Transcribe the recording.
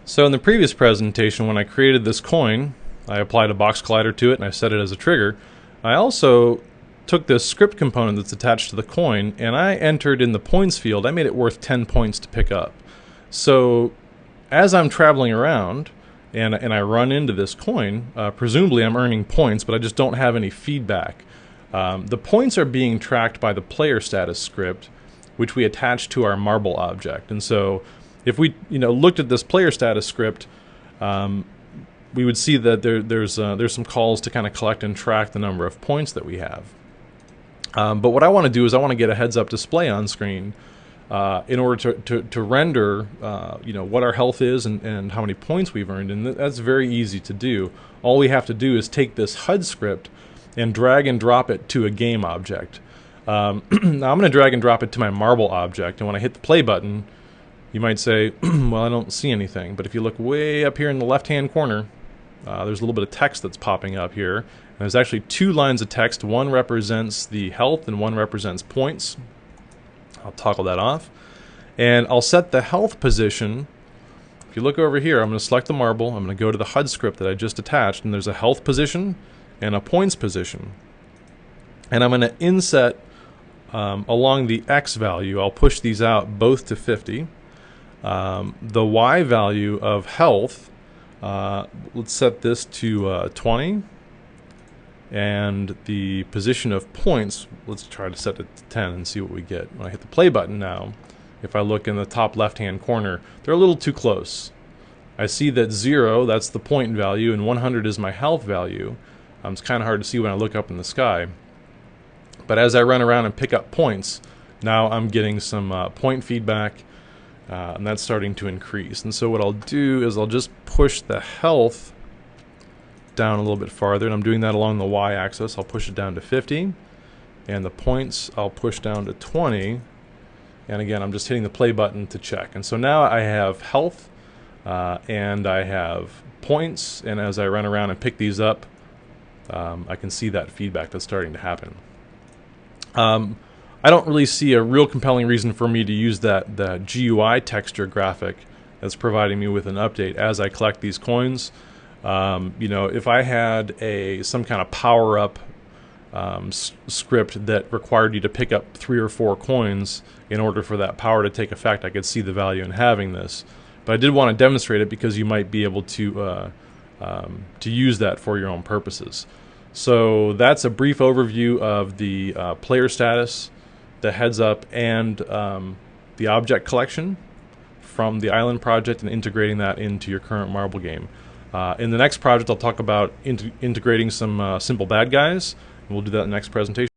So in the previous presentation, when I created this coin, I applied a box collider to it and I set it as a trigger. I also took this script component that's attached to the coin and I entered in the points field. I made it worth 10 points to pick up. So as I'm traveling around and I run into this coin, presumably I'm earning points, but I just don't have any feedback. The points are being tracked by the player status script, which we attach to our marble object. And so if we looked at this player status script, we would see that there's some calls to kind of collect and track the number of points that we have. But what I want to do is I want to get a heads-up display on screen in order to render what our health is and how many points we've earned. And that's very easy to do. All we have to do is take this HUD script and drag and drop it to a game object. Now I'm going to drag and drop it to my marble object, and when I hit the play button, you might say, well, I don't see anything. But if you look way up here in the left-hand corner, there's a little bit of text that's popping up here. And there's actually two lines of text. One represents the health and one represents points. I'll toggle that off. And I'll set the health position. If you look over here, I'm going to select the marble. I'm going to go to the HUD script that I just attached, and there's a health position and a points position. And I'm going to inset along the X value. I'll push these out both to 50. The Y value of health, let's set this to 20. And the position of points, let's try to set it to 10 and see what we get. When I hit the play button now, if I look in the top left-hand corner, they're a little too close. I see that 0, that's the point value, and 100 is my health value. It's kind of hard to see when I look up in the sky. But as I run around and pick up points, now I'm getting some point feedback, and that's starting to increase. And so what I'll do is I'll just push the health down a little bit farther, and I'm doing that along the y-axis. I'll push it down to 50, and the points I'll push down to 20. And again, I'm just hitting the play button to check. And so now I have health and I have points, and as I run around and pick these up, I can see that feedback that's starting to happen. I don't really see a real compelling reason for me to use that GUI texture graphic that's providing me with an update as I collect these coins. If I had some kind of power-up script that required you to pick up 3 or 4 coins in order for that power to take effect, I could see the value in having this. But I did want to demonstrate it because you might be able to use that for your own purposes. So that's a brief overview of the player status, the heads up, and the object collection from the island project and integrating that into your current marble game. In the next project, I'll talk about integrating some simple bad guys, and we'll do that in the next presentation.